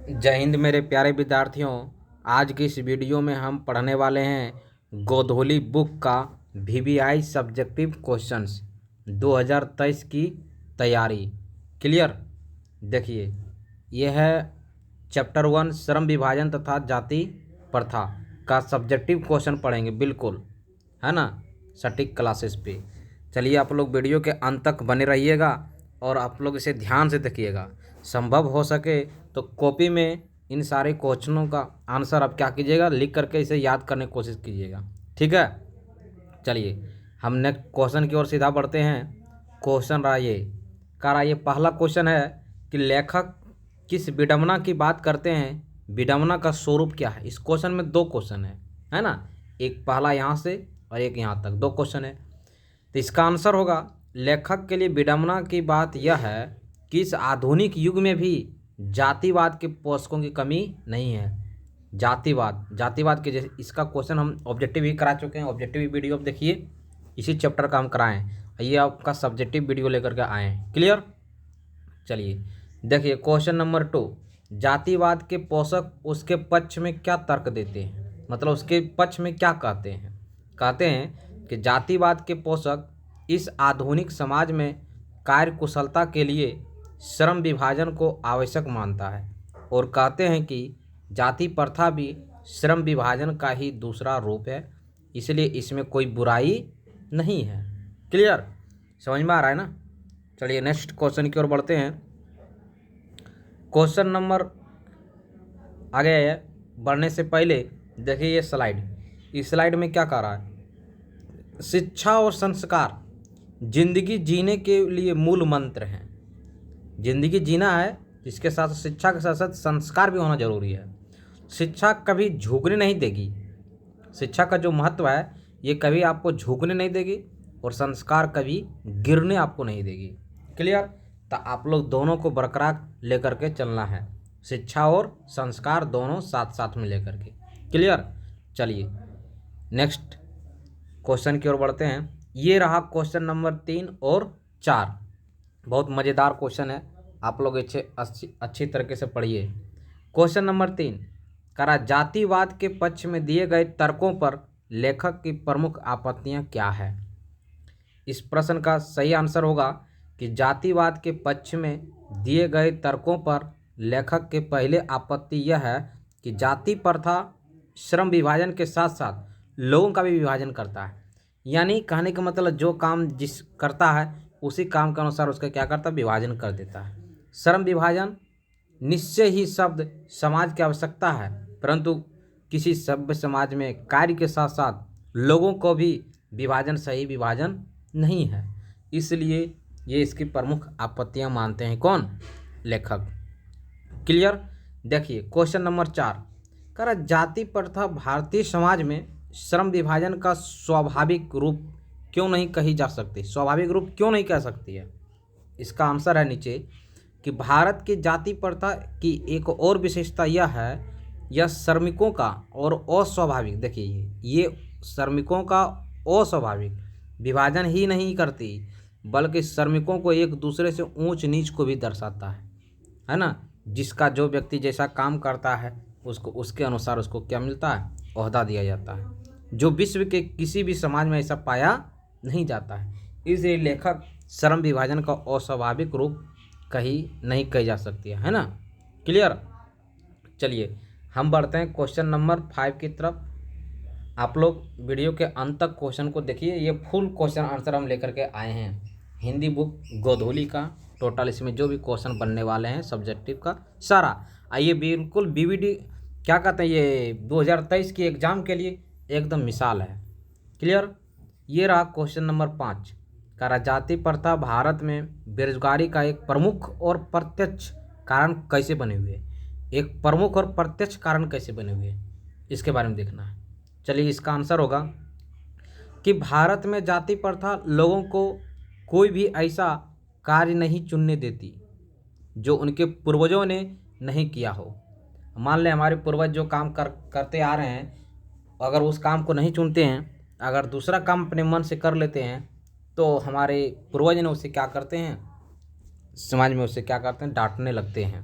जय हिंद मेरे प्यारे विद्यार्थियों। आज की इस वीडियो में हम पढ़ने वाले हैं गोधोली बुक का वीवीआई सब्जेक्टिव क्वेश्चंस 2023 की तैयारी। क्लियर। देखिए, यह है चैप्टर 1 श्रम विभाजन तथा जाति प्रथा का सब्जेक्टिव क्वेश्चन पढ़ेंगे, बिल्कुल, है ना, सटीक क्लासेस पे। चलिए, आप लोग वीडियो के अंत तक बने रहिएगा और आप लोग इसे ध्यान से देखिएगा। संभव हो सके तो कॉपी में इन सारे क्वेश्चनों का आंसर आप क्या कीजिएगा, लिख करके इसे याद करने की कोशिश कीजिएगा, ठीक है। चलिए, हम नेक्स्ट क्वेश्चन की ओर सीधा बढ़ते हैं। क्वेश्चन रहा ये पहला क्वेश्चन है कि लेखक किस विडंबना की बात करते हैं, विडंबना का स्वरूप क्या है। इस क्वेश्चन में दो क्वेश्चन है ना, एक पहला यहाँ से और एक यहाँ तक, दो क्वेश्चन है। तो इसका आंसर होगा, लेखक के लिए विडंबना की बात यह है कि इस आधुनिक युग में भी जातिवाद के पोषकों की कमी नहीं है। जातिवाद के जैसे इसका क्वेश्चन हम ऑब्जेक्टिव ही करा चुके हैं। ऑब्जेक्टिव वीडियो आप देखिए, इसी चैप्टर का हम कराएं, ये आपका सब्जेक्टिव वीडियो लेकर के आए हैं। क्लियर। चलिए देखिए, क्वेश्चन नंबर 2, जातिवाद के पोषक उसके पक्ष में क्या तर्क देते हैं, मतलब उसके पक्ष में क्या कहते हैं। कहते हैं कि जातिवाद के पोषक इस आधुनिक समाज में कार्यकुशलता के लिए श्रम विभाजन को आवश्यक मानता है और कहते हैं कि जाति प्रथा भी श्रम विभाजन का ही दूसरा रूप है, इसलिए इसमें कोई बुराई नहीं है। क्लियर, समझ में आ रहा है ना। चलिए नेक्स्ट क्वेश्चन की ओर बढ़ते हैं। क्वेश्चन नंबर आगे है, बढ़ने से पहले देखिए ये स्लाइड। इस स्लाइड में क्या कह रहा है, शिक्षा और संस्कार जिंदगी जीने के लिए मूल मंत्र हैं। जिंदगी जीना है, इसके साथ शिक्षा के साथ साथ संस्कार भी होना जरूरी है। शिक्षा कभी झुकने नहीं देगी, शिक्षा का जो महत्व है ये कभी आपको झुकने नहीं देगी और संस्कार कभी गिरने आपको नहीं देगी। क्लियर। तो आप लोग दोनों को बरकरार लेकर के चलना है, शिक्षा और संस्कार दोनों साथ साथ में लेकर के। क्लियर। चलिए नेक्स्ट क्वेश्चन की ओर बढ़ते हैं। ये रहा क्वेश्चन नंबर 3 और 4, बहुत मज़ेदार क्वेश्चन है, आप लोग इसे अच्छी तरीके से पढ़िए। क्वेश्चन नंबर 3 करा, जातिवाद के पक्ष में दिए गए तर्कों पर लेखक की प्रमुख आपत्तियां क्या है। इस प्रश्न का सही आंसर होगा कि जातिवाद के पक्ष में दिए गए तर्कों पर लेखक के पहले आपत्ति यह है कि जाति प्रथा श्रम विभाजन के साथ साथ लोगों का भी विभाजन करता है। यानी कहने का मतलब, जो काम जिस करता है उसी काम के अनुसार उसका क्या करता है, विभाजन कर देता है। श्रम विभाजन निश्चय ही शब्द समाज की आवश्यकता है, परंतु किसी सभ्य समाज में कार्य के साथ साथ लोगों को भी विभाजन सही विभाजन नहीं है, इसलिए ये इसकी प्रमुख आपत्तियां मानते हैं कौन, लेखक। क्लियर। देखिए क्वेश्चन नंबर 4 कह रहा, जाति प्रथा भारतीय समाज में श्रम विभाजन का स्वाभाविक रूप क्यों नहीं कही जा सकती, स्वाभाविक रूप क्यों नहीं कह सकती है। इसका आंसर है नीचे कि भारत की जाति प्रथा की एक और विशेषता यह है, यह श्रमिकों का और अस्वाभाविक, देखिए ये श्रमिकों का अस्वाभाविक विभाजन ही नहीं करती, बल्कि श्रमिकों को एक दूसरे से ऊंच नीच को भी दर्शाता है ना। जिसका जो व्यक्ति जैसा काम करता है उसको उसके अनुसार उसको क्या मिलता है, ओहदा दिया जाता है, जो विश्व के किसी भी समाज में ऐसा पाया नहीं जाता है। इसलिए लेखक श्रम विभाजन का अस्वाभाविक रूप नहीं कही जा सकती है ना। क्लियर। चलिए हम बढ़ते हैं क्वेश्चन नंबर 5 की तरफ। आप लोग वीडियो के अंत तक क्वेश्चन को देखिए, ये फुल क्वेश्चन आंसर हम लेकर के आए हैं हिंदी बुक गोधोली का। टोटल इसमें जो भी क्वेश्चन बनने वाले हैं सब्जेक्टिव का सारा, आइए बिल्कुल बीवीडी क्या कहते हैं, ये 2023 की एग्ज़ाम के लिए एकदम मिसाल है। क्लियर। ये रहा क्वेश्चन नंबर 5 कह, जाति प्रथा भारत में बेरोजगारी का एक प्रमुख और प्रत्यक्ष कारण कैसे बने हुए, एक प्रमुख और प्रत्यक्ष कारण कैसे बने हुए, इसके बारे में देखना है। चलिए इसका आंसर होगा कि भारत में जाति प्रथा लोगों को कोई भी ऐसा कार्य नहीं चुनने देती जो उनके पूर्वजों ने नहीं किया हो। मान लें हमारे पूर्वज जो काम करते आ रहे हैं, अगर उस काम को नहीं चुनते हैं, अगर दूसरा काम अपने मन से कर लेते हैं, तो हमारे पूर्वज ने उसे क्या करते हैं, समाज में उसे क्या करते हैं, डांटने लगते हैं।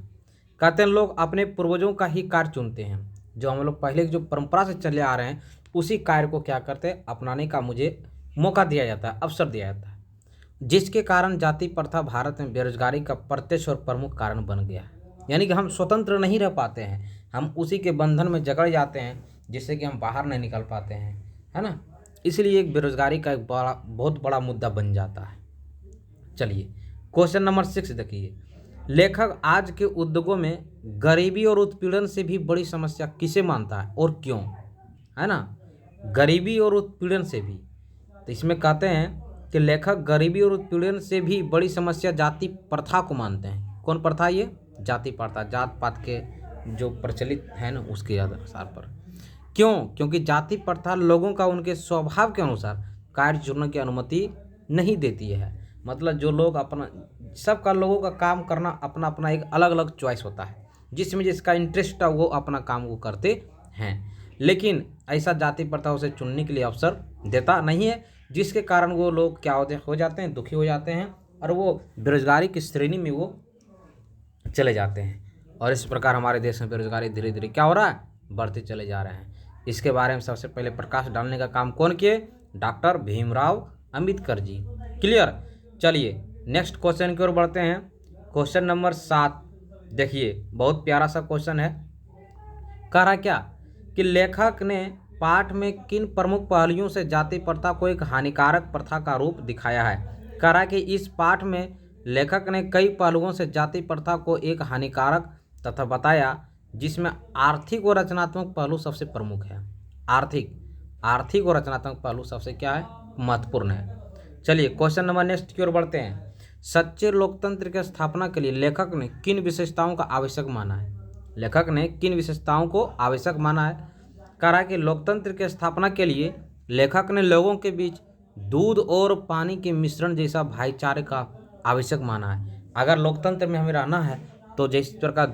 कहते हैं लोग अपने पूर्वजों का ही कार्य चुनते हैं, जो हम लोग पहले जो परंपरा से चले आ रहे हैं उसी कार्य को क्या करते हैं, अपनाने का मुझे मौका दिया जाता है, अवसर दिया जाता है, जिसके कारण जाति प्रथा भारत में बेरोजगारी का प्रत्यक्ष और प्रमुख कारण बन गया है। यानी कि हम स्वतंत्र नहीं रह पाते हैं, हम उसी के बंधन में जकड़ जाते हैं, जिससे कि हम बाहर नहीं निकल पाते हैं, है ना। इसलिए एक बेरोजगारी का एक बहुत बड़ा मुद्दा बन जाता है। चलिए क्वेश्चन नंबर 6 देखिए, लेखक आज के उद्योगों में गरीबी और उत्पीड़न से भी बड़ी समस्या किसे मानता है और क्यों, है ना। गरीबी और उत्पीड़न से भी, तो इसमें कहते हैं कि लेखक गरीबी और उत्पीड़न से भी बड़ी समस्या जाति प्रथा को मानते हैं। कौन प्रथा, ये जाति प्रथा, जात पात के जो प्रचलित है ना उसके आधार पर। क्यों, क्योंकि जाति प्रथा लोगों का उनके स्वभाव के अनुसार कार्य चुनने की अनुमति नहीं देती है। मतलब जो लोग अपना, सबका लोगों का काम करना अपना अपना एक अलग अलग चॉइस होता है, जिसमें जिसका इंटरेस्ट है वो अपना काम को करते हैं, लेकिन ऐसा जाति प्रथा उसे चुनने के लिए अवसर देता नहीं है, जिसके कारण वो लोग क्या हो जाते हैं, दुखी हो जाते हैं और वो बेरोजगारी की श्रेणी में वो चले जाते हैं। और इस प्रकार हमारे देश में बेरोजगारी धीरे धीरे क्या हो रहा है, बढ़ते चले जा रहे हैं। इसके बारे में सबसे पहले प्रकाश डालने का काम कौन किए, डॉक्टर भीमराव अंबेडकर जी। क्लियर। चलिए नेक्स्ट क्वेश्चन की ओर बढ़ते हैं। क्वेश्चन नंबर 7 देखिए, बहुत प्यारा सा क्वेश्चन है। कह रहा क्या कि लेखक ने पाठ में किन प्रमुख पहलुओं से जाति प्रथा को एक हानिकारक प्रथा का रूप दिखाया है। कह रहा कि इस पाठ में लेखक ने कई पहलुओं से जाति प्रथा को एक हानिकारक तथा बताया, जिसमें आर्थिक और रचनात्मक पहलू सबसे प्रमुख है। आर्थिक और रचनात्मक पहलू सबसे क्या है, महत्वपूर्ण है। चलिए क्वेश्चन नंबर नेक्स्ट की ओर बढ़ते हैं। सच्चे लोकतंत्र की स्थापना के लिए लेखक ने किन विशेषताओं का आवश्यक माना है। लेखक ने किन विशेषताओं को आवश्यक माना है। कह रहा है कि लोकतंत्र की स्थापना के लिए लेखक ने लोगों के बीच दूध और पानी के मिश्रण जैसा भाईचारे का आवश्यक माना है। अगर लोकतंत्र में हमें रहना है तो जिस प्रकार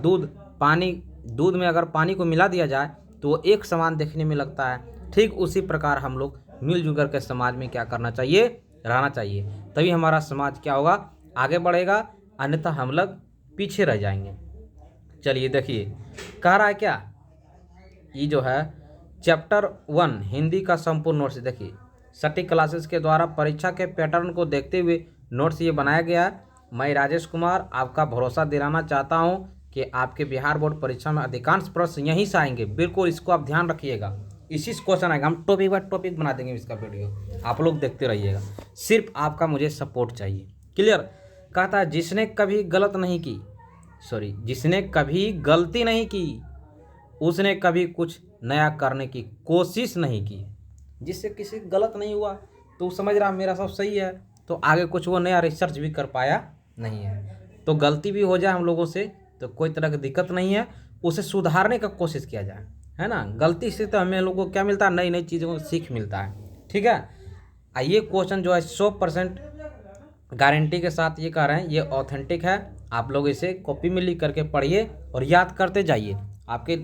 दूध में अगर पानी को मिला दिया जाए तो वो एक समान देखने में लगता है, ठीक उसी प्रकार हम लोग मिलजुल कर के समाज में क्या करना चाहिए, रहना चाहिए। तभी हमारा समाज क्या होगा, आगे बढ़ेगा, अन्यथा हम लोग पीछे रह जाएंगे। चलिए देखिए, कह रहा है क्या, ये जो है चैप्टर 1 हिंदी का संपूर्ण नोट्स देखिए, सटीक क्लासेस के द्वारा परीक्षा के पैटर्न को देखते हुए नोट्स ये बनाया गया है। मैं राजेश कुमार आपका भरोसा दिलाना चाहता हूँ कि आपके बिहार बोर्ड परीक्षा में अधिकांश प्रश्न यहीं से आएंगे। बिल्कुल इसको आप ध्यान रखिएगा, इसी से क्वेश्चन आएगा। हम टॉपिक बाय टॉपिक बना देंगे इसका वीडियो, आप लोग देखते रहिएगा। सिर्फ आपका मुझे सपोर्ट चाहिए। क्लियर। कहता है जिसने कभी गलती नहीं की उसने कभी कुछ नया करने की कोशिश नहीं की। जिससे किसी गलत नहीं हुआ तो समझ रहा मेरा सब सही है, तो आगे कुछ वो नया रिसर्च भी कर पाया नहीं है। तो गलती भी हो जाए हम लोगों से तो कोई तरह की दिक्कत नहीं है, उसे सुधारने का कोशिश किया जाए, है ना। गलती से तो हमें लोगों को क्या मिलता है, नई नई चीज़ों को सीख मिलता है। ठीक है। ये क्वेश्चन जो है 100% गारंटी के साथ ये कह रहे हैं, ये ऑथेंटिक है। आप लोग इसे कॉपी में लिख करके पढ़िए और याद करते जाइए। आपके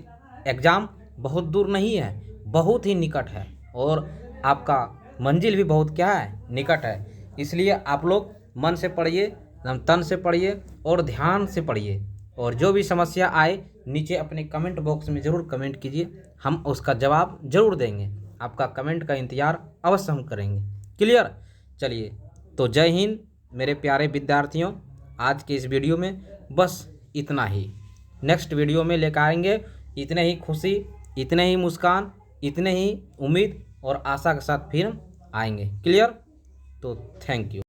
एग्ज़ाम बहुत दूर नहीं है, बहुत ही निकट है, और आपका मंजिल भी बहुत क्या है, निकट है। इसलिए आप लोग मन से पढ़िए, तन से पढ़िए और ध्यान से पढ़िए। और जो भी समस्या आए नीचे अपने कमेंट बॉक्स में ज़रूर कमेंट कीजिए, हम उसका जवाब ज़रूर देंगे। आपका कमेंट का इंतज़ार अवश्य हम करेंगे। क्लियर। चलिए तो जय हिंद मेरे प्यारे विद्यार्थियों। आज के इस वीडियो में बस इतना ही। नेक्स्ट वीडियो में लेकर आएंगे इतने ही खुशी, इतने ही मुस्कान, इतने ही उम्मीद और आशा के साथ फिर आएंगे। क्लियर। तो थैंक यू।